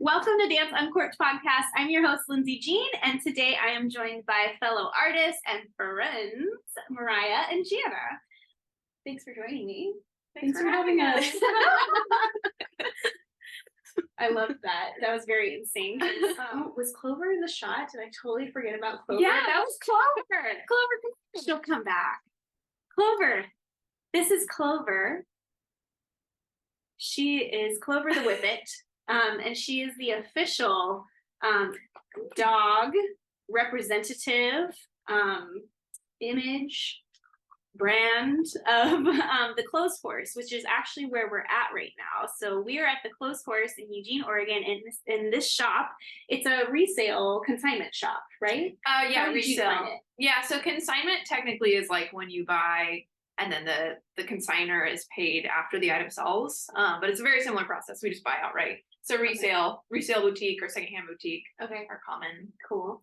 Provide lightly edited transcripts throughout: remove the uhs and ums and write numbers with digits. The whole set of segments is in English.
Welcome to Dance Uncorked podcast. I'm your host, Lindsay Jean, and today I am joined by fellow artists and friends, Mariah and Jana. Thanks for joining me. Thanks for having us. I loved that. That was very insane. Was Clover in the shot? Did I totally forget about Clover? Yeah, that was Clover. Clover, she'll come back. Clover. This is Clover. She is Clover the Whippet. And she is the official dog representative image brand of the Clothes Horse, which is actually where we're at right now. So we are at the Clothes Horse in Eugene, Oregon, in this shop. It's a resale consignment shop, right? Yeah, How did you resale. find it? Yeah, so consignment technically is like when you buy and then the consignor is paid after the item sells. But it's a very similar process. We just buy outright. So resale boutique or secondhand boutique are common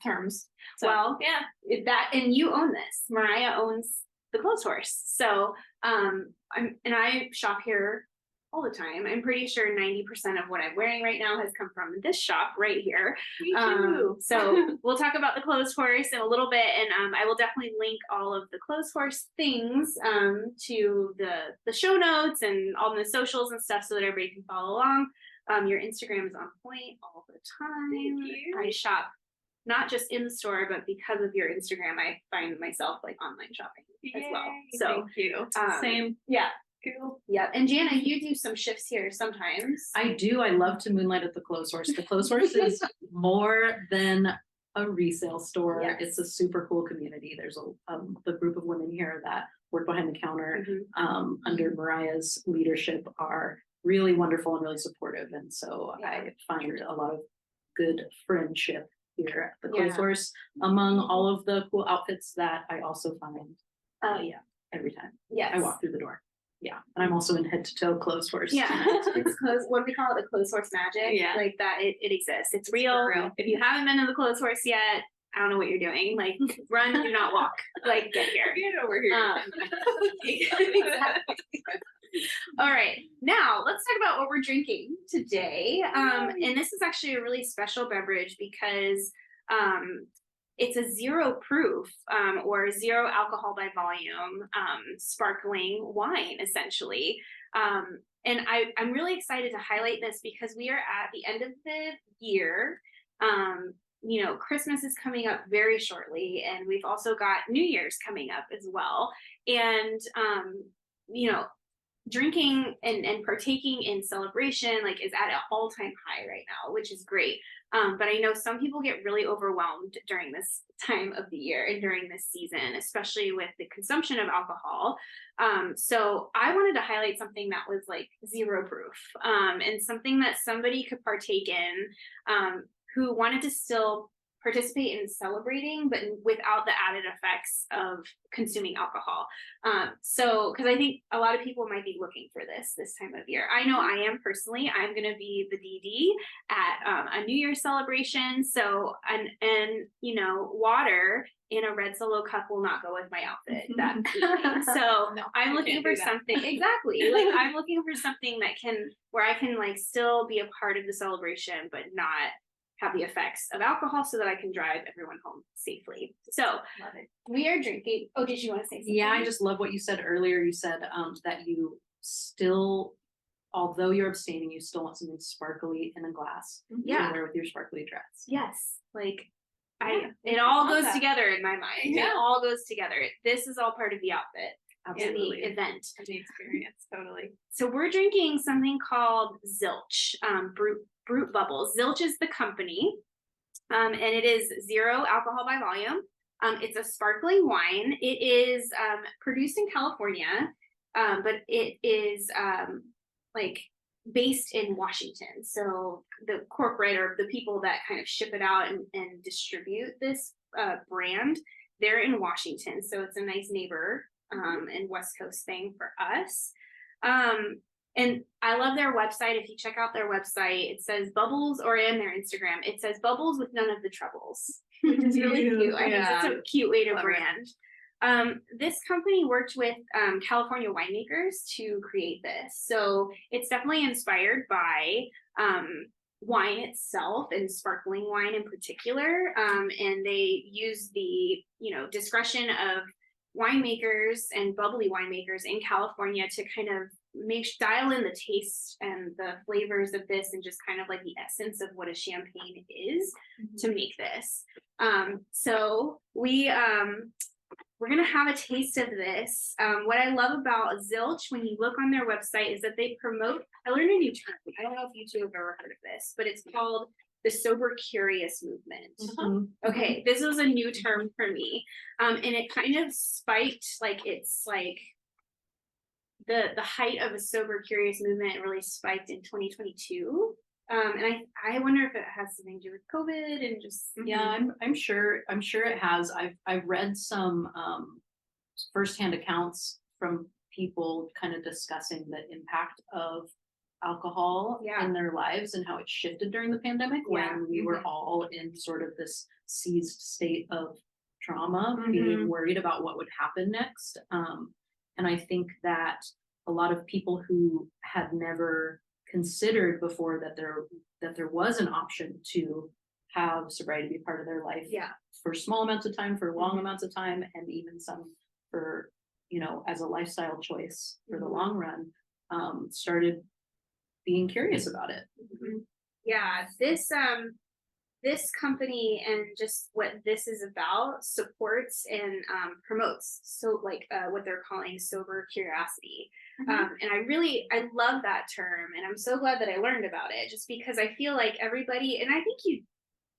terms. So, well, yeah, that, and you own this. Mariah owns the Clothes Horse. So I shop here all the time. I'm pretty sure 90% of what I'm wearing right now has come from this shop right here. Me too. So we'll talk about the Clothes Horse in a little bit, and I will definitely link all of the Clothes Horse things to the show notes and all the socials and stuff so that everybody can follow along. Your Instagram is on point all the time. Thank you. I shop not just in the store, but because of your Instagram, I find myself like online shopping as well. So thank you. Same. Yeah. Cool. Yeah. And Jana, you do some shifts here sometimes. I do. I love to moonlight at the Clothes Horse. The Clothes Horse is more than a resale store. Yes. It's a super cool community. There's the group of women here that work behind the counter under Mariah's leadership are really wonderful and really supportive. And so I find a lot of good friendship here at the Clothes Horse among all of the cool outfits that I also find every time I walk through the door. Yeah. And I'm also in head to toe Clothes Horse. Yeah. It's what we call it, the Clothes Horse magic. Yeah. Like that, it exists. It's real. If you haven't been to the Clothes Horse yet, I don't know what you're doing. Like, run, do not walk. Like, get here. Get over here. Exactly. All right, now let's talk about what we're drinking today. And this is actually a really special beverage because it's a zero proof or zero alcohol by volume sparkling wine, essentially. And I'm really excited to highlight this because we are at the end of the year. You know, Christmas is coming up very shortly, and we've also got New Year's coming up as well. And, you know, drinking and partaking in celebration like is at an all-time high right now, which is great. But I know some people get really overwhelmed during this time of the year and during this season, especially with the consumption of alcohol. So I wanted to highlight something that was like zero proof and something that somebody could partake in who wanted to still participate in celebrating, but without the added effects of consuming alcohol. So, because I think a lot of people might be looking for this time of year. I know I am personally. I'm going to be the DD at a New Year's celebration. So, and you know, water in a red Solo cup will not go with my outfit that evening. So No, I'm looking for something exactly like I'm looking for something that where I can like still be a part of the celebration, but not have the effects of alcohol so that I can drive everyone home safely. So we are drinking. Oh, did you want to say something? Yeah, I just love what you said earlier. You said that you still, although you're abstaining, you still want something sparkly in a glass. Yeah. To wear with your sparkly dress. Yes. Like it all goes together in my mind. Yeah. It all goes together. This is all part of the outfit. Absolutely. The event. The experience, totally. So we're drinking something called Zilch, Brute Bubbles. Zilch is the company, and it is zero alcohol by volume. It's a sparkling wine. It is produced in California, but it is like based in Washington. So the corporate or the people that kind of ship it out and distribute this brand, they're in Washington. So it's a nice neighbor and West Coast thing for us. And I love their website. If you check out their website, it says bubbles, or in their Instagram, it says bubbles with none of the troubles, which is really cute. I think that's a cute way to brand. This company worked with California winemakers to create this. So it's definitely inspired by wine itself and sparkling wine in particular. And they use the, discretion of winemakers and bubbly winemakers in California to kind of dial in the taste and the flavors of this and just kind of like the essence of what a champagne is to make this. So we're going to have a taste of this. What I love about Zilch, when you look on their website, is that they promote, I learned a new term. I don't know if you two have ever heard of this, but it's called the sober curious movement. Okay, this was a new term for me. And it kind of spiked, like, it's like the height of a sober curious movement really spiked in 2022. And I wonder if it has something to do with COVID and just I'm sure it has. I've read some firsthand accounts from people kind of discussing the impact of alcohol in their lives and how it shifted during the pandemic when we were all in sort of this seized state of trauma, being worried about what would happen next. And I think that a lot of people who had never considered before that there was an option to have sobriety be part of their life for small amounts of time, for long amounts of time, and even some for, as a lifestyle choice for the long run, started being curious about it. Yeah, this company and just what this is about supports and promotes what they're calling sober curiosity. And I love that term, and I'm so glad that I learned about it, just because I feel like everybody, and I think you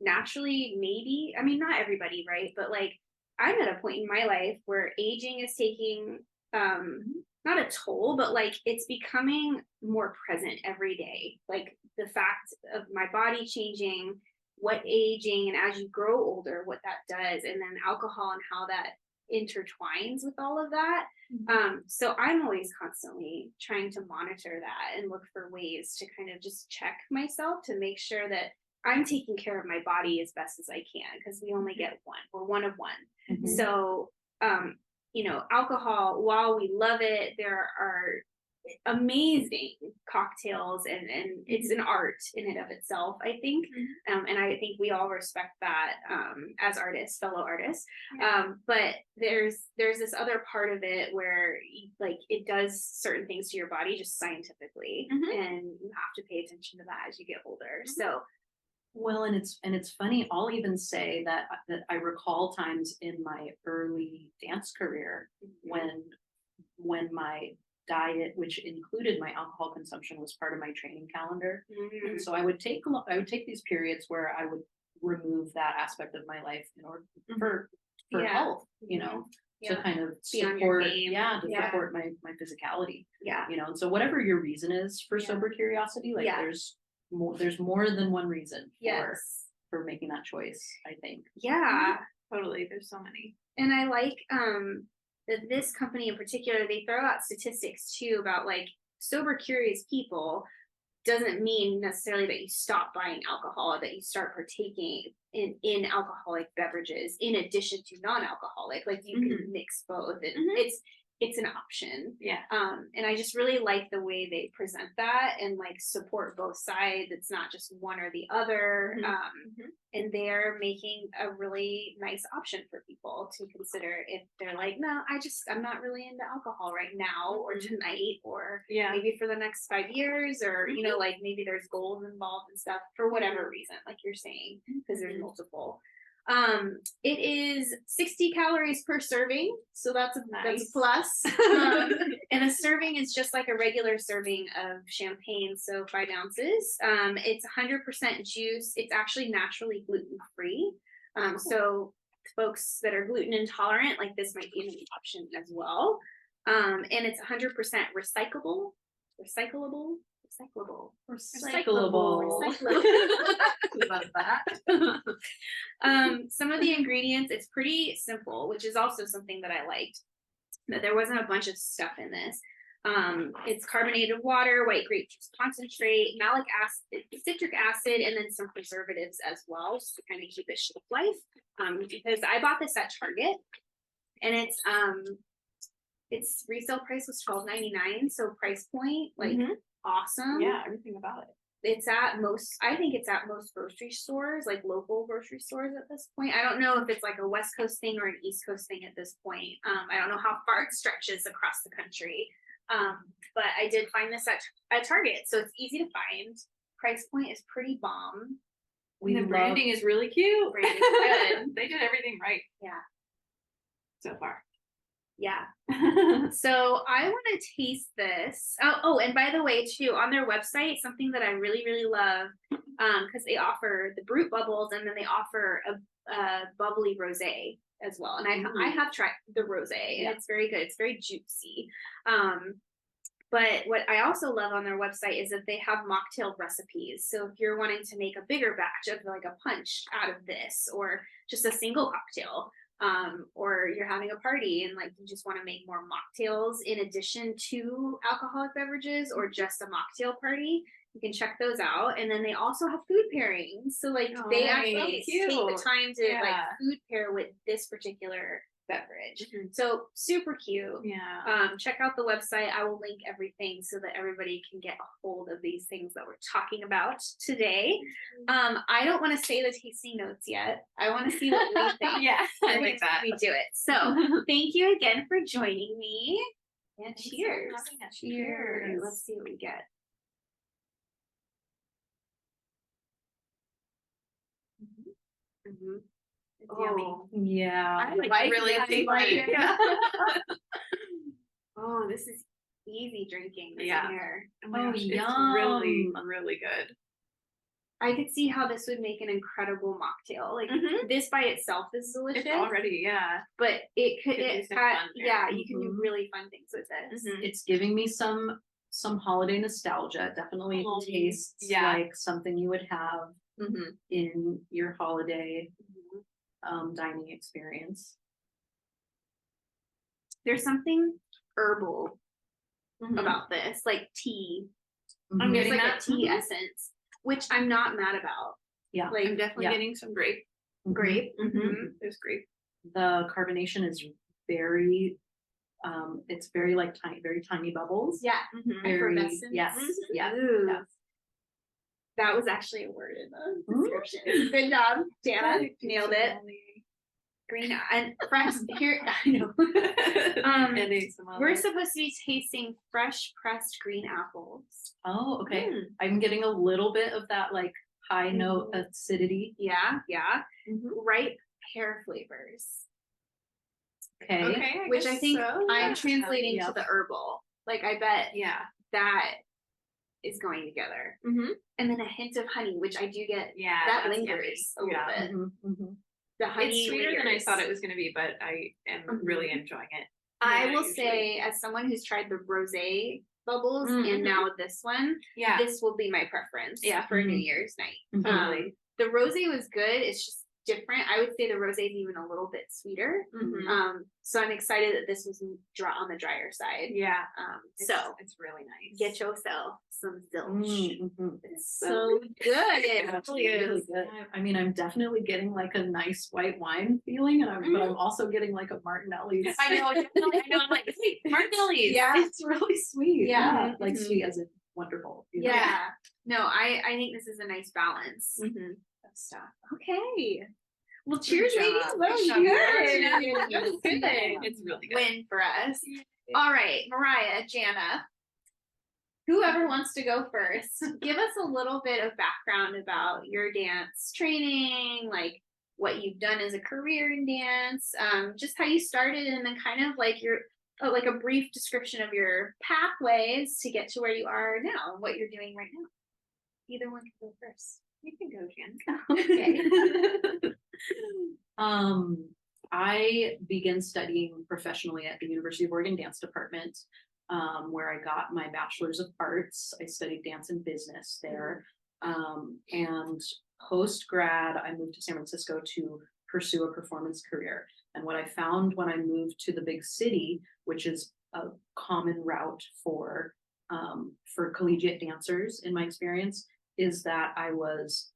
naturally, maybe, I mean, not everybody, right, but like I'm at a point in my life where aging is taking not a toll, but like it's becoming more present every day, like the fact of my body changing, what aging and as you grow older, what that does, and then alcohol and how that intertwines with all of that. So I'm always constantly trying to monitor that and look for ways to kind of just check myself to make sure that I'm taking care of my body as best as I can, because we only get one. We're one of one. So, alcohol, while we love it, there are amazing cocktails and it's an art in and of itself, I think. And I think we all respect that as artists, fellow artists. But there's this other part of it where like it does certain things to your body just scientifically, and you have to pay attention to that as you get older. So well, and it's funny, I'll even say that I recall times in my early dance career when my diet, which included my alcohol consumption, was part of my training calendar. And so I would take these periods where I would remove that aspect of my life in order for health, to kind of support, support my physicality. And so whatever your reason is for sober curiosity, like there's more than one reason for making that choice, I think. Totally, there's so many. And I like that this company in particular, they throw out statistics too about like sober curious people doesn't mean necessarily that you stop buying alcohol or that you start partaking in alcoholic beverages in addition to non-alcoholic. Like you can mix both, and it's an option. And I just really like the way they present that and like support both sides. It's not just one or the other. And they're making a really nice option for people to consider if they're like, no, I'm not really into alcohol right now or tonight or maybe for the next 5 years, or like maybe there's goals involved and stuff for whatever reason, like you're saying, because there's multiple. It is 60 calories per serving, so that's a plus. And a serving is just like a regular serving of champagne, so 5 ounces. It's 100% juice. It's actually naturally gluten-free. So folks that are gluten intolerant, like this might be an option as well. And it's 100% recyclable. Love that. Some of the ingredients, it's pretty simple, which is also something that I liked, that there wasn't a bunch of stuff in this. It's carbonated water, white grape juice concentrate, malic acid, citric acid, and then some preservatives as well, just to kind of keep it shelf life. Because I bought this at Target, and its resale price was $12.99, so price point, like awesome. Everything about it. I think it's at most grocery stores, like local grocery stores at this point. I don't know if it's like a West Coast thing or an East Coast thing at this point. I don't know how far it stretches across the country. But I did find this at Target, so it's easy to find. Price point is pretty bomb. The branding is really cute. Branding is good. They did everything right. Yeah. So far. Yeah. So I want to taste this. Oh, and by the way, too, on their website, something that I really, really love, because they offer the brut bubbles and then they offer a bubbly rosé as well. And I have tried the rosé, and it's very good. It's very juicy. But what I also love on their website is that they have mocktail recipes. So if you're wanting to make a bigger batch of like a punch out of this, or just a single cocktail, or you're having a party and like you just want to make more mocktails in addition to alcoholic beverages, or just a mocktail party, you can check those out. And then they also have food pairings. So like they actually take the time to like food pair with this particular beverage. So super cute. Yeah. Check out the website. I will link everything so that everybody can get a hold of these things that we're talking about today. I don't want to say the tasting notes yet. I want to see what we think. Yeah, I when like that. we do it. So thank you again for joining me. And Thanks for cheers. having us. Cheers. Let's see what we get. Mm-hmm. It's yummy. Yeah. I like really tasty. Yeah. Oh, this is easy drinking. Yeah. Here. Oh my gosh, yum. it's really, really good. I could see how this would make an incredible mocktail. Like this by itself is delicious. It's already, yeah. But it could, do some fun there. you can do really fun things with this. It's giving me some holiday nostalgia. Definitely tastes like something you would have in your holiday dining experience. There's something herbal about this, like tea. I'm There's getting like that a tea essence, which I'm not mad about. Yeah. Like I'm definitely getting some grape. grape. There's grape. The carbonation is very it's very like very tiny bubbles. Yeah. Very, Effervescence. yes. Yeah. Ooh. Yes. That was actually a word in the description. Good job, Jana. Nailed it. Green and fresh here. I know. We're supposed to be tasting fresh pressed green apples. Oh, okay. I'm getting a little bit of that like high note acidity. Yeah. Ripe pear flavors. Okay. Which I think I'm translating Yeah. to the herbal. Like I bet that is going together. And then a hint of honey, which I do get. Yeah, that that's lingers a little bit. The honey it's sweeter than I lingers. thought it was going to be, but I am really enjoying it. I will say, as someone who's tried the rosé bubbles and now this one, this will be my preference for New Year's night. The rosé was good. It's just different. I would say the rosé is even a little bit sweeter. So I'm excited that this was on the drier side. Yeah. So it's really nice. Get yourself some zilch. It's So so good. It actually is really good. I mean, I'm definitely getting like a nice white wine feeling, and but I'm also getting like a Martinelli's. I know, definitely. I know. I'm like, wait, Martinelli's. Yeah, it's really sweet. Yeah. Like sweet as in wonderful. You know? Yeah. No, I think this is a nice balance of stuff. Okay. Well, cheers, ladies. Well, It's good. It's really good. Win for us. All right, Mariah, Jana, whoever wants to go first, give us a little bit of background about your dance training, like what you've done as a career in dance, just how you started, and then kind of like like a brief description of your pathways to get to where you are now and what you're doing right now. Either one can go first. You can go, Jan. Okay. I began studying professionally at the University of Oregon Dance Department, where I got my Bachelor's of Arts. I studied dance and business there. And post-grad, I moved to San Francisco to pursue a performance career. And what I found when I moved to the big city, which is a common route for collegiate dancers in my experience, is that I was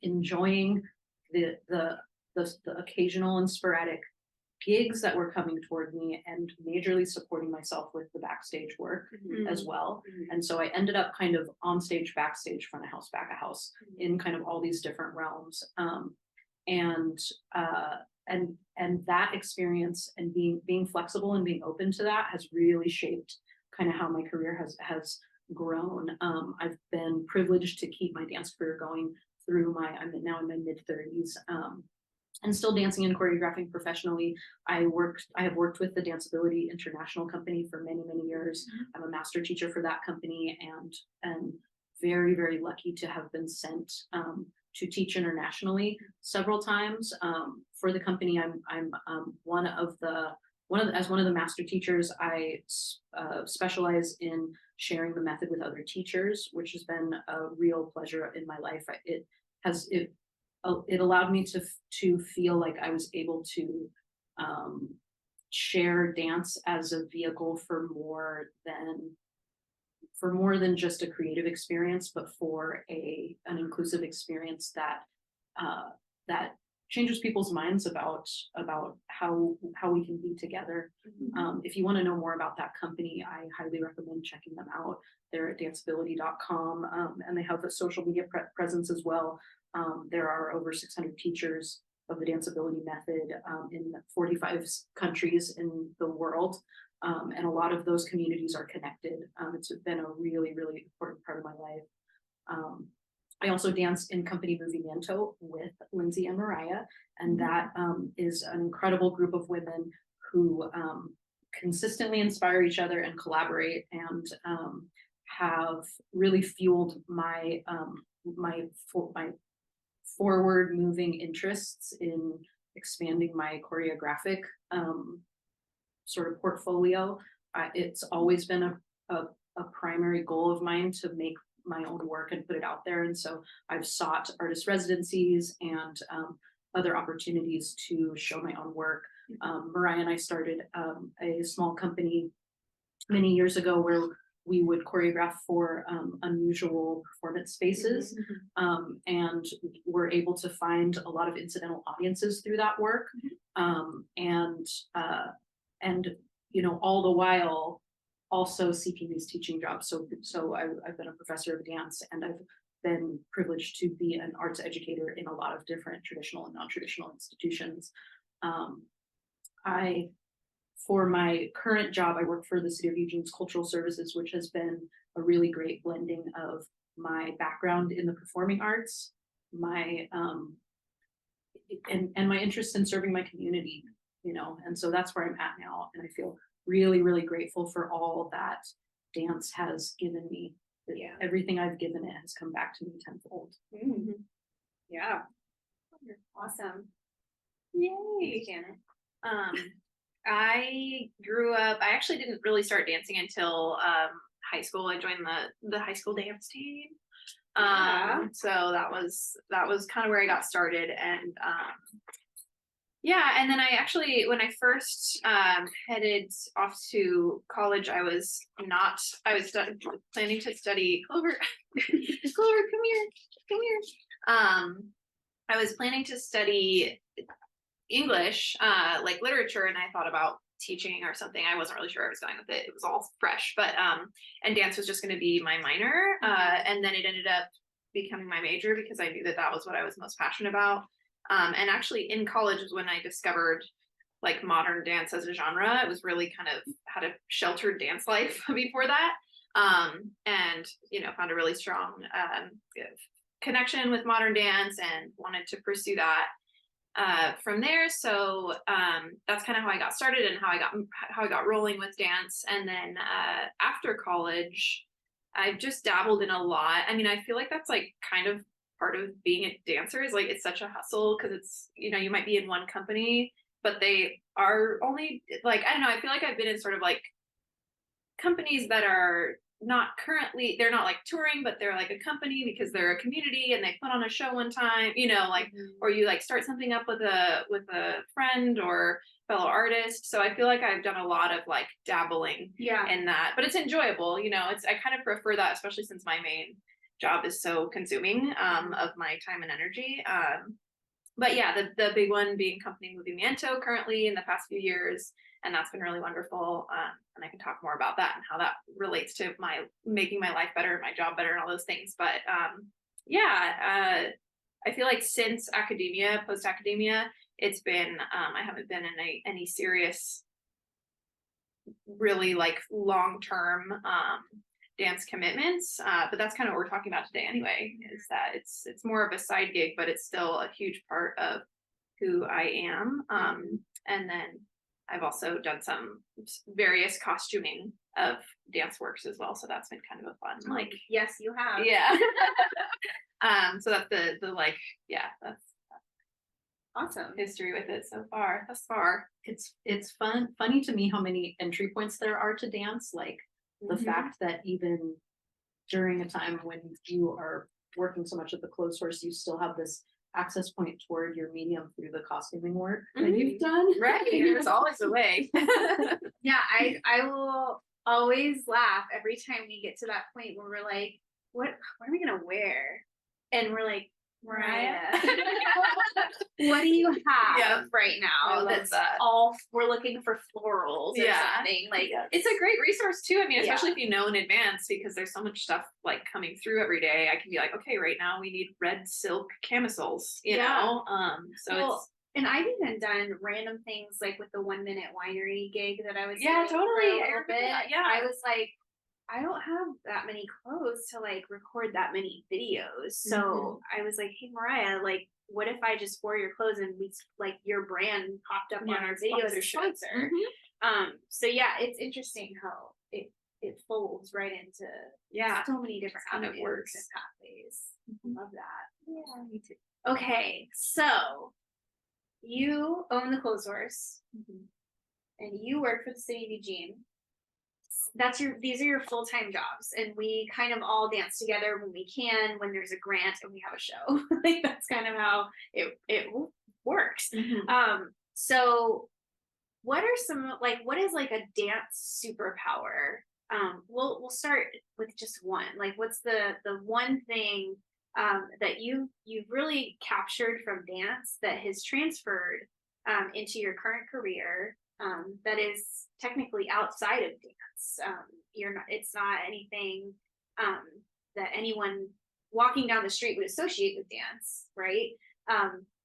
enjoying the occasional and sporadic gigs that were coming toward me and majorly supporting myself with the backstage work as well. And so I ended up kind of on stage, backstage, front of house, back of house in kind of all these different realms. And that experience and being flexible and being open to that has really shaped kind of how my career has grown. I've been privileged to keep my dance career going through I'm now in my mid-30s. And still dancing and choreographing professionally. I have worked with the Danceability International Company for many, many years. I'm a master teacher for that company, and very, very lucky to have been sent to teach internationally several times. For the company, I'm one of the master teachers. I specialize in sharing the method with other teachers, which has been a real pleasure in my life. It allowed me to feel like I was able to share dance as a vehicle for more than just a creative experience, but for an inclusive experience that changes people's minds about how we can be together. If you want to know more about that company, I highly recommend checking them out. They're at danceability.com, and they have a social media presence as well. There are over 600 teachers of the Danceability method in 45 countries in the world. And a lot of those communities are connected. It's been a really, really important part of my life. I also dance in Company Movimiento with Lindsay and Mariah, and that is an incredible group of women who consistently inspire each other and collaborate, and have really fueled my forward moving interests in expanding my choreographic sort of portfolio. It's always been a primary goal of mine to make my own work and put it out there. And so I've sought artist residencies and other opportunities to show my own work. Mariah and I started a small company many years ago where we would choreograph for unusual performance spaces, and we're able to find a lot of incidental audiences through that work, and all the while also seeking these teaching jobs. So I've been a professor of dance, and I've been privileged to be an arts educator in a lot of different traditional and non-traditional institutions. For my current job, I work for the City of Eugene's Cultural Services, which has been a really great blending of my background in the performing arts, my and my interest in serving my community, and so that's where I'm at now. And I feel really, really grateful for all that dance has given me. Yeah. Everything I've given it has come back to me tenfold. Yeah. Awesome. Yay. Janet. I grew up, I actually didn't really start dancing until high school. I joined the high school dance team. So that was kind of where I got started. And and then I actually, when I first headed off to college, I was planning to study Clover. Clover, come here. I was planning to study English, like literature, and I thought about teaching or something. I wasn't really sure where I was going with it. It was all fresh, but and dance was just going to be my minor, and then it ended up becoming my major because I knew that was what I was most passionate about. And actually in college was when I discovered like modern dance as a genre. It was really kind of had a sheltered dance life before that, and found a really strong connection with modern dance and wanted to pursue that from there. So that's kind of how I got started and how I got rolling with dance. And then after college, I've just dabbled in a lot. I mean, I feel like that's like kind of part of being a dancer, is like it's such a hustle because it's, you might be in one company, but they are only like, I don't know, I feel like I've been in sort of like companies that are they're not like touring, but they're like a company because they're a community and they put on a show one time, or you like start something up with a friend or fellow artist. So I feel like I've done a lot of like dabbling in that, but it's enjoyable. I kind of prefer that, especially since my main job is so consuming of my time and energy. but yeah, the big one being Company Movimiento currently in the past few years, and that's been really wonderful. And I can talk more about that and how that relates to my making my life better, my job better, and all those things. But I feel like since academia, post academia, it's been I haven't been in any serious, really like long term dance commitments, but that's kind of what we're talking about today anyway, is that it's more of a side gig, but it's still a huge part of who I am. And then I've also done some various costuming of dance works as well, so that's been kind of a fun, like, yes, you have. yeah. So that's the like, yeah, that's Awesome. history with it so far, thus far. It's funny to me how many entry points there are to dance, like the fact that even during a time when you are working so much at the clothes source, you still have this access point toward your medium through the costuming work that you've done. Right, there's always a way. Yeah, I will always laugh every time we get to that point where we're like, what are we gonna wear? And we're like, Mariah, what do you have right now? That's that. all we're looking for florals or something. Like, it's a great resource too. I mean, especially if you know in advance, because there's so much stuff like coming through every day. I can be like, okay, right now we need red silk camisoles, you know? So it's, and I've even done random things like with the 1 minute winery gig that I was yeah, doing for totally. a little bit. Yeah. I was like, I don't have that many clothes to like record that many videos. So I was like, hey Mariah, like what if I just wore your clothes and we like your brand popped up on our video as a sponsor? So yeah, it's interesting how it folds right into so many different kind of avenues works and pathways. Love that. Yeah, me too. Okay, so you own the clothes source and you work for the City of Eugene. These are your full-time jobs, and we kind of all dance together when we can, when there's a grant and we have a show. Like that's kind of how it works. So what are some like what is like a dance superpower? We'll start with just one. Like what's the one thing that you've really captured from dance that has transferred into your current career, that is technically outside of dance. It's not anything that anyone walking down the street would associate with dance, right?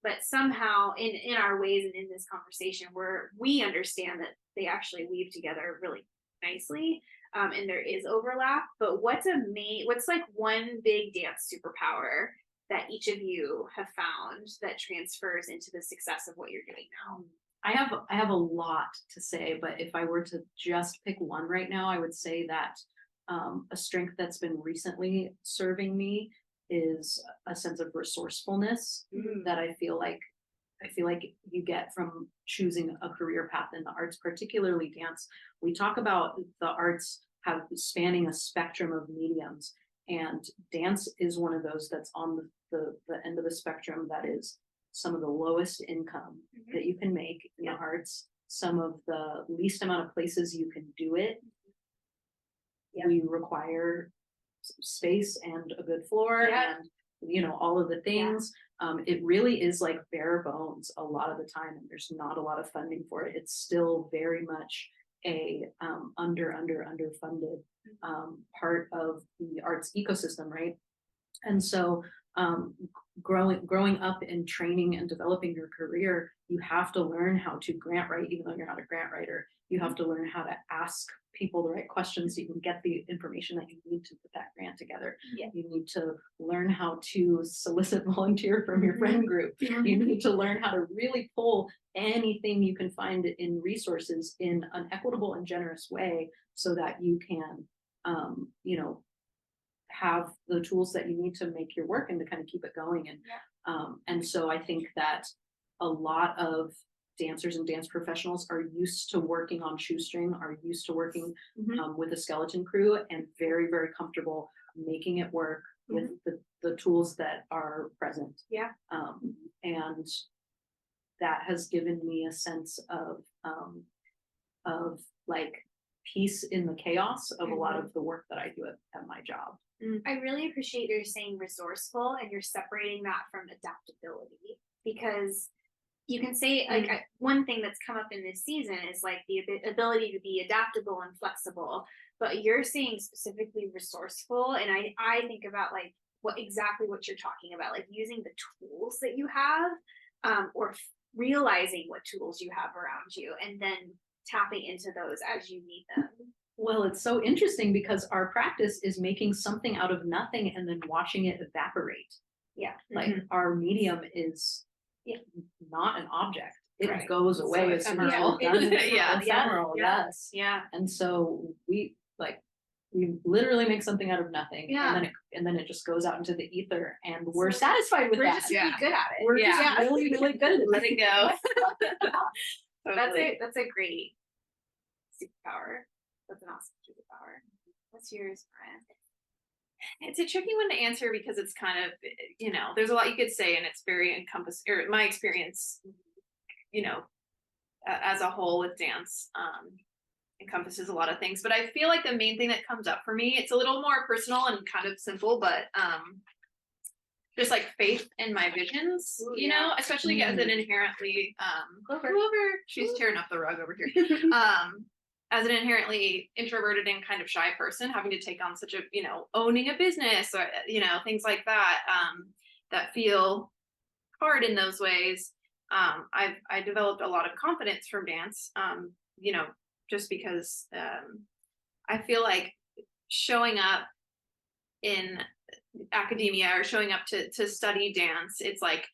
But somehow in our ways and in this conversation where we understand that they actually weave together really nicely, and there is overlap. But what's like one big dance superpower that each of you have found that transfers into the success of what you're doing now? I have a lot to say, but if I were to just pick one right now, I would say that a strength that's been recently serving me is a sense of resourcefulness that I feel like you get from choosing a career path in the arts, particularly dance. We talk about the arts have spanning a spectrum of mediums, and dance is one of those that's on the end of the spectrum that is some of the lowest income that you can make in the arts, some of the least amount of places you can do it. We require space and a good floor and all of the things. It really is like bare bones a lot of the time, and there's not a lot of funding for it. It's still very much a underfunded part of the arts ecosystem, right? And so growing up in training and developing your career, you have to learn how to grant write, even though you're not a grant writer. You have to learn how to ask people the right questions so you can get the information that you need to put that grant together. You need to learn how to solicit volunteer from your friend group. You need to learn how to really pull anything you can find in resources in an equitable and generous way so that you can have the tools that you need to make your work and to kind of keep it going. And so I think that a lot of dancers and dance professionals are used to working on shoestring, are used to working with a skeleton crew, and very, very comfortable making it work with the tools that are present. And that has given me a sense of like peace in the chaos of a lot of the work that I do at my job. I really appreciate you're saying resourceful and you're separating that from adaptability, because you can say like one thing that's come up in this season is like the ability to be adaptable and flexible, but you're saying specifically resourceful, and I think about like what you're talking about, like using the tools that you have, or realizing what tools you have around you and then tapping into those as you need them. Well, it's so interesting because our practice is making something out of nothing and then watching it evaporate. Yeah. Like our medium is not an object. It goes away as soon as ephemeral. we're done. Yeah. Ephemeral, yes. Yeah. And so we literally make something out of nothing. Yeah. And then it just goes out into the ether, and we're satisfied with We're that. just really good at it. We're just really, really good at it. Let it go. That's a great superpower. That's an awesome superpower. What's yours, Mariah? It's a tricky one to answer because it's kind of, there's a lot you could say, and it's very or my experience, as a whole with dance, encompasses a lot of things. But I feel like the main thing that comes up for me, it's a little more personal and kind of simple, but just like faith in my visions, especially as an inherently she's tearing up the rug over here. As an inherently introverted and kind of shy person, having to take on such a, owning a business or, things like that, that feel hard in those ways. I developed a lot of confidence from dance, just because I feel like showing up in academia or showing up to study dance, it's like,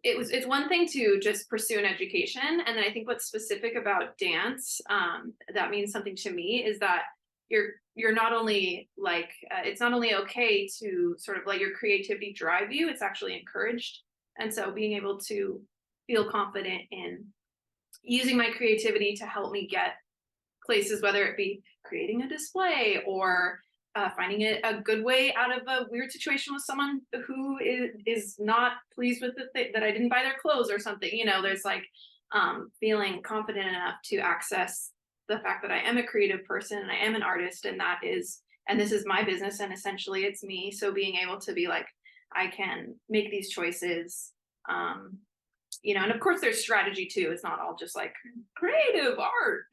it's one thing to just pursue an education. And then I think what's specific about dance, that means something to me, is that you're not only like, it's not only okay to sort of let your creativity drive you, it's actually encouraged. And so being able to feel confident in using my creativity to help me get places, whether it be creating a display or finding a good way out of a weird situation with someone who is not pleased with that I didn't buy their clothes or something. There's like feeling confident enough to access the fact that I am a creative person and I am an artist, and this is my business, and essentially it's me. So being able to be like, I can make these choices, and of course there's strategy too. It's not all just like creative art,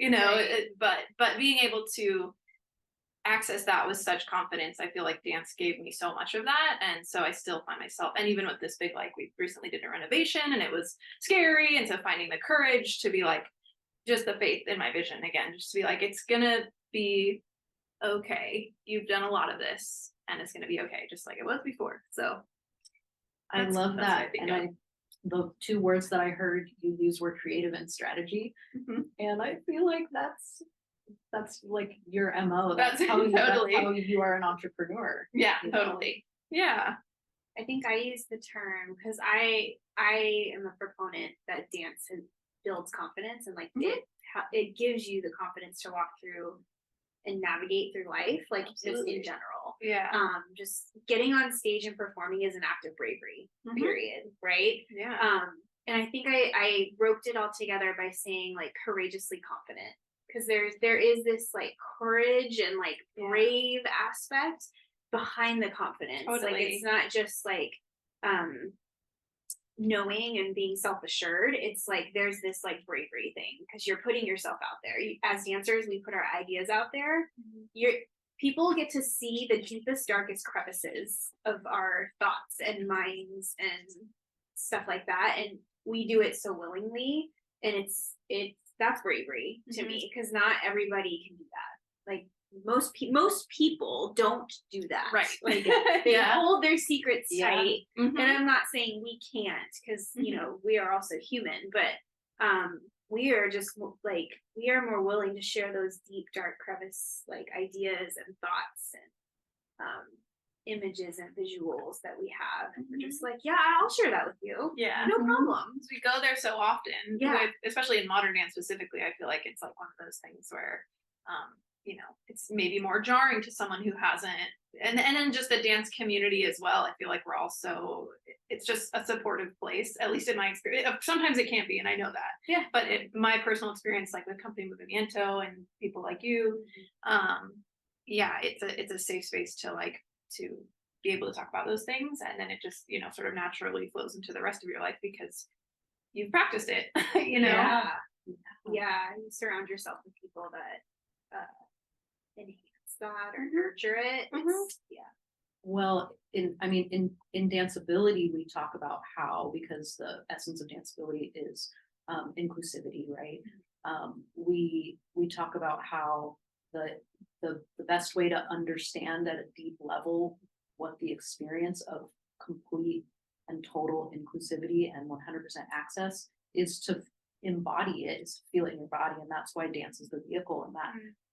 but being able to access that with such confidence, I feel like dance gave me so much of that. And so I still find myself, and even with this big, like we recently did a renovation and it was scary. And so finding the courage to be like, just the faith in my vision again, just to be like, it's gonna be okay. You've done a lot of this and it's gonna be okay, just like it was before. So I love that. And the two words that I heard you use were creative and strategy. Mm-hmm. And I feel like that's like your MO. That's how you are an entrepreneur. Yeah, totally. Yeah. I think I use the term because I am a proponent that dance builds confidence, and like it gives you the confidence to walk through and navigate through life, like just in general. Yeah. Just getting on stage and performing is an act of bravery, period. Right. Yeah. And I think I roped it all together by saying like courageously confident, because there is this like courage and like brave aspect behind the confidence. Totally. Like it's not just like knowing and being self-assured. It's like there's this like bravery thing because you're putting yourself out there. As dancers, we put our ideas out there. People get to see the deepest, darkest crevices of our thoughts and minds and stuff like that, and we do it so willingly, and it's that's bravery to me, because not everybody can do that. Like most people don't do that. Right. Like they hold their secrets tight. Mm-hmm. And I'm not saying we can't, because we are also human, but we are just like, we are more willing to share those deep, dark crevice like ideas and thoughts and images and visuals that we have. And we're just like, yeah, I'll share that with you. Yeah. No problem. We go there so often. Yeah. Especially in modern dance specifically, I feel like it's like one of those things where it's maybe more jarring to someone who hasn't, and then just the dance community as well. I feel like we're also, it's just a supportive place, at least in my experience. Sometimes it can't be, and I know that. Yeah. But my personal experience, like with Company Movimiento and people like you, it's a safe space to be able to talk about those things, and then it just, sort of naturally flows into the rest of your life because you've practiced it. Yeah, you surround yourself with people that enhance that or nurture it. Well, in danceability, we talk about how, because the essence of danceability is inclusivity, right? We talk about how the best way to understand at a deep level what the experience of complete and total inclusivity and 100% access is to embody it, is to feel it in your body, and that's why dance is the vehicle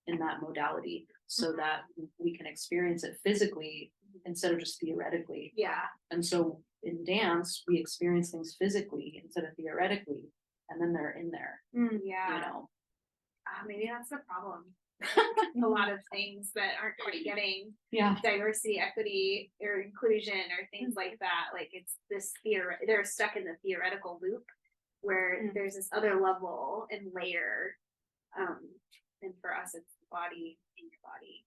in that modality, so that we can experience it physically instead of just theoretically. And so in dance, we experience things physically instead of theoretically, and then they're in there. Maybe that's the problem. A lot of things that aren't quite getting diversity, equity, or inclusion, or things like that. Like it's this they're stuck in the theoretical loop where there's this other level and layer. And for us, it's the body in your body.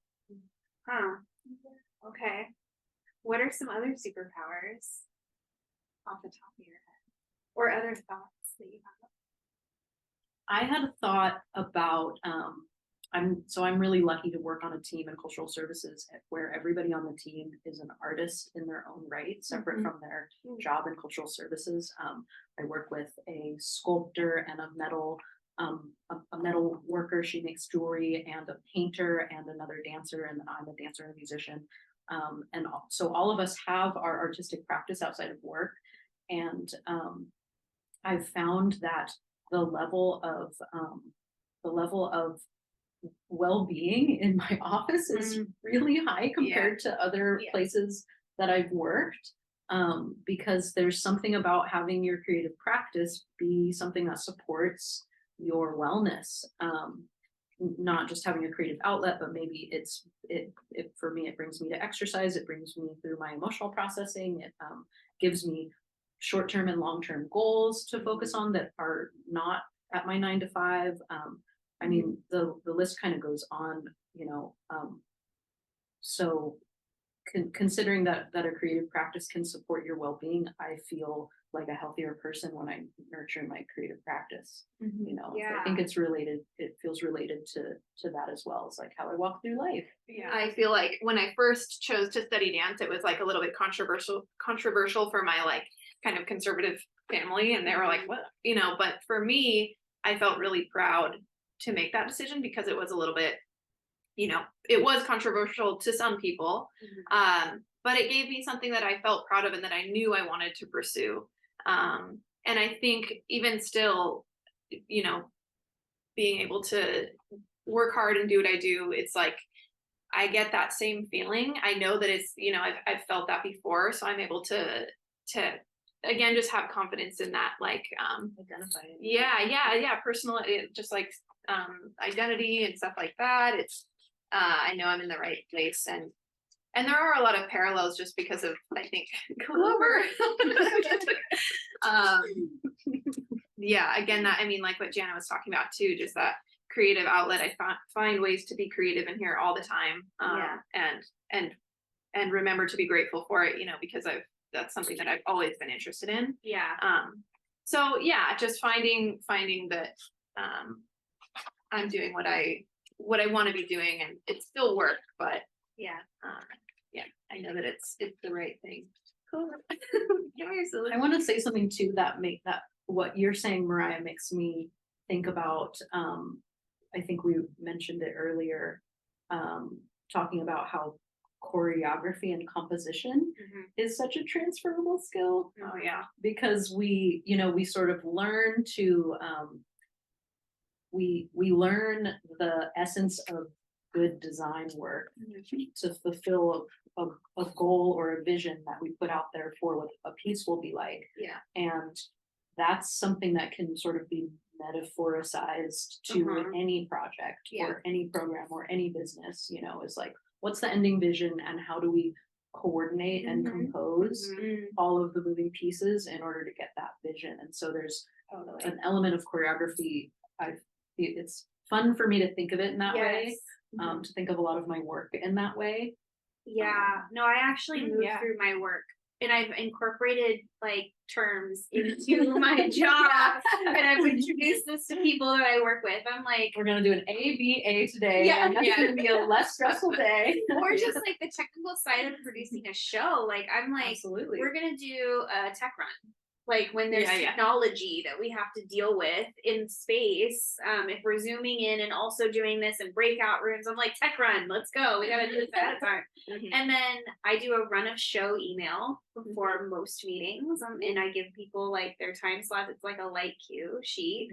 Okay. What are some other superpowers off the top of your head, or other thoughts that you have? I had a thought about I'm really lucky to work on a team in cultural services where everybody on the team is an artist in their own right, separate from their job in cultural services. I work with a sculptor and a metal worker. She makes jewelry, and a painter, and another dancer, and I'm a dancer and a musician. So all of us have our artistic practice outside of work, and I've found that the level of well-being in my office is really high compared to other places that I've worked, because there's something about having your creative practice be something that supports your wellness, not just having a creative outlet, but maybe for me, it brings me to exercise, it brings me through my emotional processing, it gives me short-term and long-term goals to focus on that are not at my 9 to 5. I mean, the list kind of goes on, so considering that a creative practice can support your well-being, I feel like a healthier person when I nurture my creative practice. I think it's related. It feels related to that as well. It's like how I walk through life. I feel like when I first chose to study dance, it was like a little bit controversial for my like kind of conservative family, and they were like, what, but for me, I felt really proud to make that decision because it was a little bit, it was controversial to some people, but it gave me something that I felt proud of and that I knew I wanted to pursue. And I think even still, being able to work hard and do what I do, it's like I get that same feeling. I know that it's, I've felt that before, so I'm able to again just have confidence in that, like Identify it. Yeah, personal, just like identity and stuff like that. It's I know I'm in the right place, and there are a lot of parallels just because of, I think, Clover. Again, that, I mean, like what Jana was talking about too, just that creative outlet. I find ways to be creative in here all the time, and remember to be grateful for it, because that's something that I've always been interested in. So just finding that I'm doing what I want to be doing, and it's still work, but I know that it's the right thing. Cool. I want to say something too that what you're saying, Mariah, makes me think about, I think we mentioned it earlier, talking about how choreography and composition is such a transferable skill. Because we sort of learn to we learn the essence of good design work to fulfill a goal or a vision that we put out there for what a piece will be like. And that's something that can sort of be metaphoricized to any project or any program or any business, is like, what's the ending vision and how do we coordinate and compose all of the moving pieces in order to get that vision. And so there's an element of choreography. It's fun for me to think of it in that way, to think of a lot of my work in that way. Yeah, no, I actually moved yeah. through my work and I've incorporated like terms into my job and I've introduced this to people that I work with. I'm like, We're gonna do an ABA today. Yeah, and that's yeah. gonna be a less stressful day. or just like the technical side of producing a show. Like I'm like, Absolutely. we're gonna do a tech run. Like when there's Yeah, yeah. technology that we have to deal with in space, if we're zooming in and also doing this in breakout rooms, I'm like, tech run, let's go. We gotta do this ahead of time. Mhm. And then I do a run of show email before most meetings, and I give people like their time slots. It's like a light cue sheet.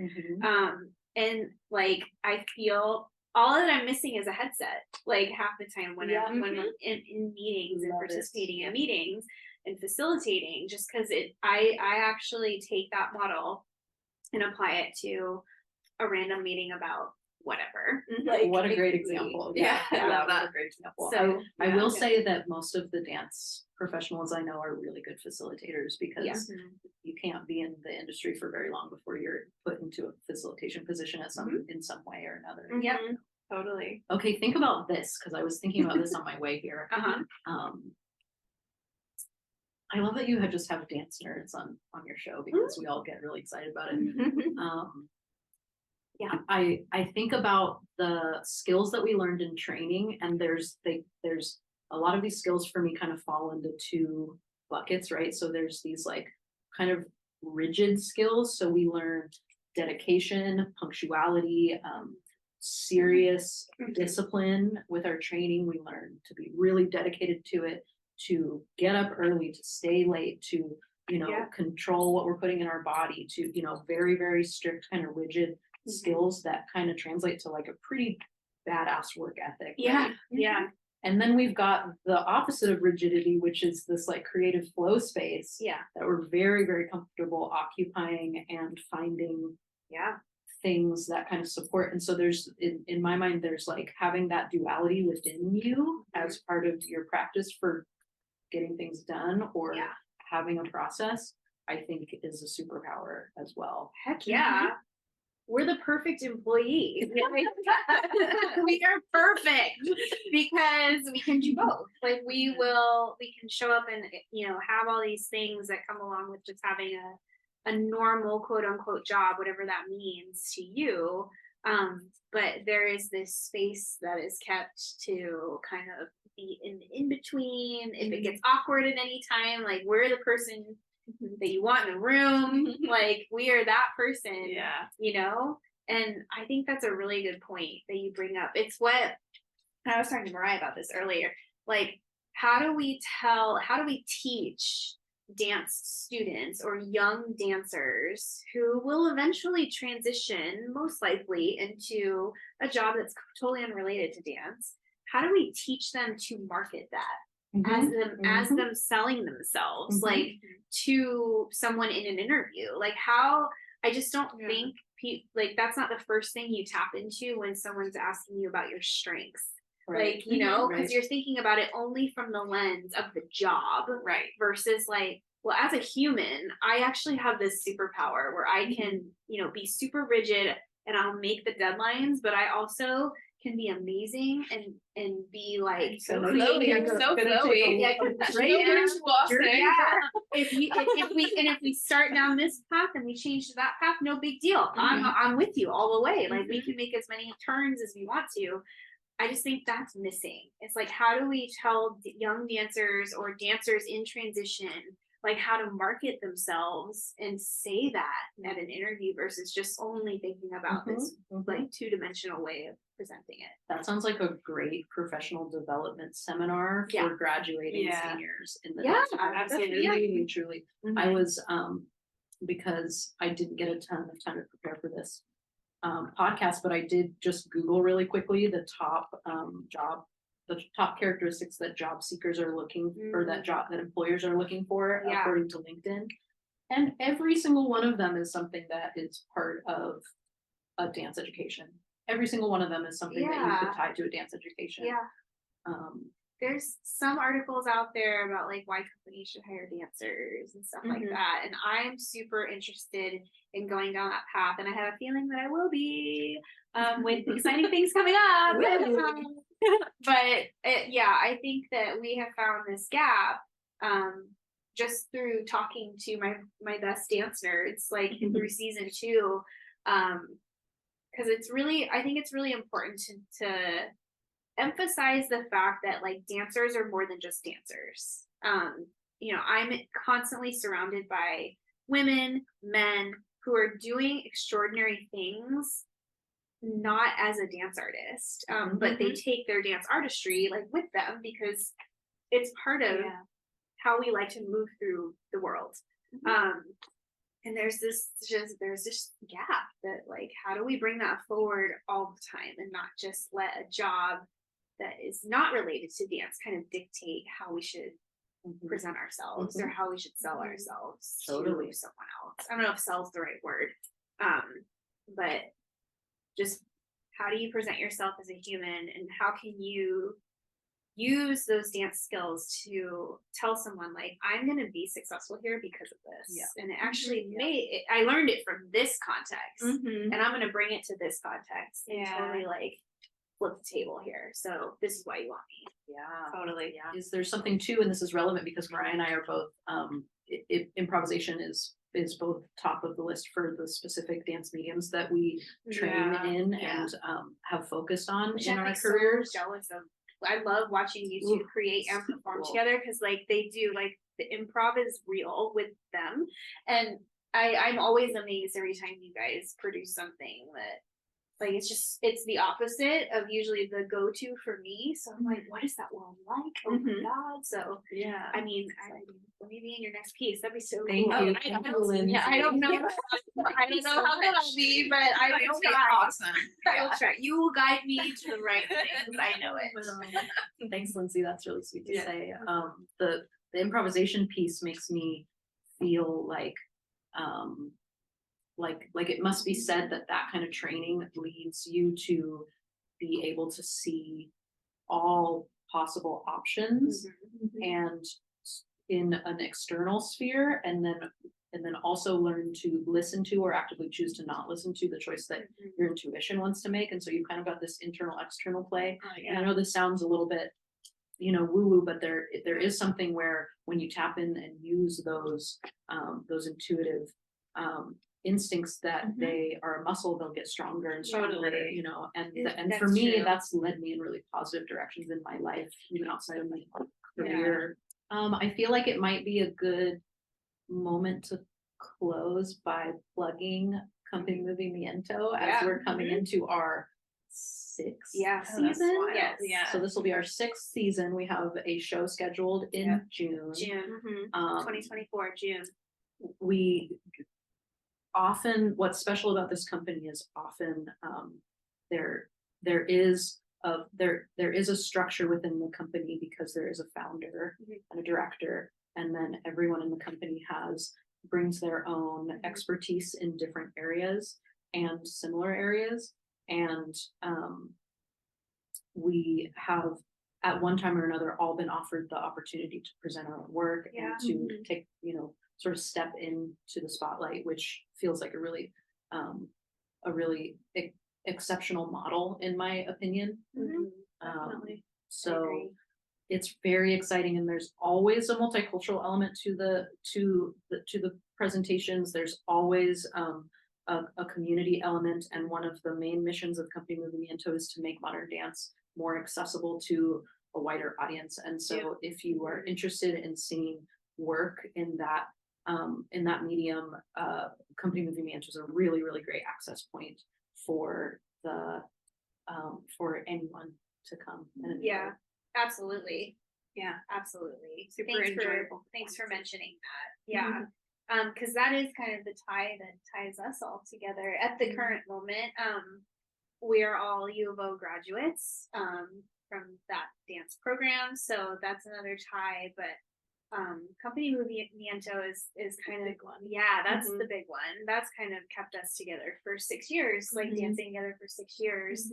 And like I feel all that I'm missing is a headset. Like half the time when Yeah. I'm when we're in meetings and Love it. participating in meetings and facilitating, just because I actually take that model and apply it to a random meeting about whatever. Like What a it great could be- example. Yeah, I love what that. a great example. So I yeah. will say that most of the dance professionals I know are really good facilitators because Yeah. you can't be in the industry for very long before you're put into a facilitation position at some in some way or another. Yep. Totally. Okay, think about this because I was thinking about this on my way here. I love that you had just have dance nerds on your show because we all get really excited about it. Yeah, I think about the skills that we learned in training, and there's a lot of these skills for me kind of fall into two buckets, right? So there's these like kind of rigid skills. So we learned dedication, punctuality, serious discipline with our training. We learned to be really dedicated to it, to get up early, to stay late, to control what we're putting in our body, to very, very strict kind of rigid skills that kind of translate to like a pretty badass work ethic. Yeah. Right? Yeah. And then we've got the opposite of rigidity, which is this like creative flow space Yeah. that we're very, very comfortable occupying and finding things that kind of support. And so there's in my mind, there's like having that duality within you as part of your practice for getting things done or having a process, I think is a superpower as well. Heck yeah. We're the perfect employee. We are perfect because we can do both. Like we can show up and have all these things that come along with just having a normal quote unquote job, whatever that means to you. But there is this space that is kept to kind of be in between. If it gets awkward at any time, like we're the person that you want in the room. Like we are that person. Yeah. And I think that's a really good point that you bring up. It's what I was talking to Mariah about this earlier. Like, how do we teach dance students or young dancers who will eventually transition most likely into a job that's totally unrelated to dance? How do we teach them to market that as them selling themselves like to someone in an interview? Like how I just don't think like that's not the first thing you tap into when someone's asking you about your strengths. Right. Like, because you're thinking about it only from the lens of the job. Right. Versus like, well, as a human, I actually have this superpower where I can, be super rigid and I'll make the deadlines, but I also can be amazing and be like so creative. So flowy. If we start down this path and we change to that path, no big deal. I'm with you all the way. Like we can make as many turns as we want to. I just think that's missing. It's like, how do we tell young dancers or dancers in transition, like how to market themselves and say that at an interview versus just only thinking about this like two-dimensional way of presenting it. That sounds like a great professional development seminar for graduating seniors in the absolutely. Truly. I was because I didn't get a ton of time to prepare for this podcast, but I did just Google really quickly the top top characteristics that job seekers are looking for, that employers are looking for according to LinkedIn. And every single one of them is something that is part of a dance education. Every single one of them is something that you could tie to a dance education. There's some articles out there about like why companies should hire dancers and stuff like that. And I'm super interested in going down that path. And I have a feeling that I will be with exciting things coming up. But yeah, I think that we have found this gap just through talking to my best dance nerds, like through season 2, because I think it's really important to emphasize the fact that like dancers are more than just dancers. I'm constantly surrounded by women, men who are doing extraordinary things, not as a dance artist, but they take their dance artistry like with them because it's part of how we like to move through the world. And there's this gap that like, how do we bring that forward all the time and not just let a job that is not related to dance kind of dictate how we should present ourselves or how we should sell ourselves to someone else. I don't know if "sell" is the right word, but just how do you present yourself as a human, and how can you use those dance skills to tell someone like, I'm going to be successful here because of this. And it actually I learned it from this context, and I'm going to bring it to this context and totally like flip the table here. So this is why you want me. Totally. Is there something too, and this is relevant because Mariah and I are both improvisation is both top of the list for the specific dance mediums that we train in and have focused on in our careers. So jealous of. I love watching you two create and perform together because like they do, like the improv is real with them, and I'm always amazed every time you guys produce something that like it's the opposite of usually the go-to for me. So I'm like, what is that world like? Oh my god! So I mean, let me be in your next piece. That'd be so Thank cool. you. I don't know. I don't know how good I'll be, but I will try. Awesome. I will try. You will guide me to the right things. I know it. Thanks, Lindsay. That's really sweet to say. The improvisation piece makes me feel like it must be said that kind of training leads you to be able to see all possible options and in an external sphere, and then also learn to listen to or actively choose to not listen to the choice that your intuition wants to make. And so you kind of got this internal external play. And I know this sounds a little bit woo woo, but there is something where when you tap in and use those intuitive instincts that they are a muscle, they'll get stronger and stronger, and for me that's led me in really positive directions in my life, even outside of my career. I feel like it might be a good moment to close by plugging Company Movimiento as we're coming into our 6th season. So this will be our 6th season. We have a show scheduled in June 2024 June. We often, what's special about this company is often there is a structure within the company because there is a founder and a director, and then everyone in the company brings their own expertise in different areas and similar areas. And we have at one time or another all been offered the opportunity to present our own work and to take, sort of step into the spotlight, which feels like a really exceptional model in my opinion. So it's very exciting, and there's always a multicultural element to the presentations. There's always a community element, and one of the main missions of Company Movimiento is to make modern dance more accessible to a wider audience. And so if you are interested in seeing work in that medium, Company Movimiento is a really, really great access point for anyone to come and enjoy. Absolutely. Absolutely. Super enjoyable. Thanks for mentioning that. Because that is kind of the tie that ties us all together at the current moment. We are all U of O graduates from that dance program, so that's another tie. But Company Movimiento is kind of that's the big one. That's kind of kept us together for 6 years, like dancing together for 6 years,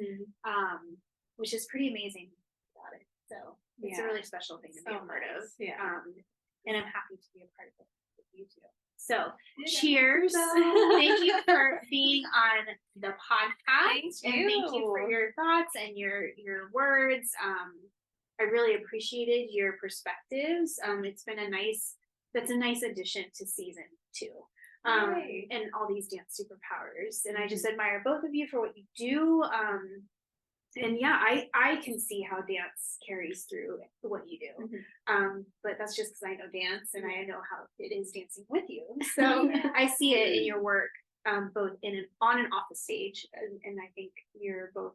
which is pretty amazing about it. So it's a really special thing to be a part of. And I'm happy to be a part of it with you too. So cheers. Thank you for being on the podcast. And thank you for your thoughts and your words. I really appreciated your perspectives. It's been that's a nice addition to season 2. And all these dance superpowers. And I just admire both of you for what you do. And yeah, I can see how dance carries through what you do. But that's just because I know dance and I know how it is dancing with you. So I see it in your work, both on and off the stage. And I think you're both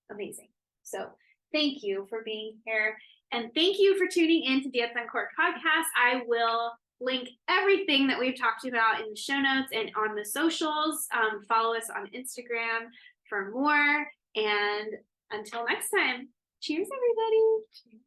amazing. So thank you for being here. And thank you for tuning in to Dance Uncorked podcast. I will link everything that we've talked about in the show notes and on the socials. Follow us on Instagram for more. And until next time, cheers, everybody.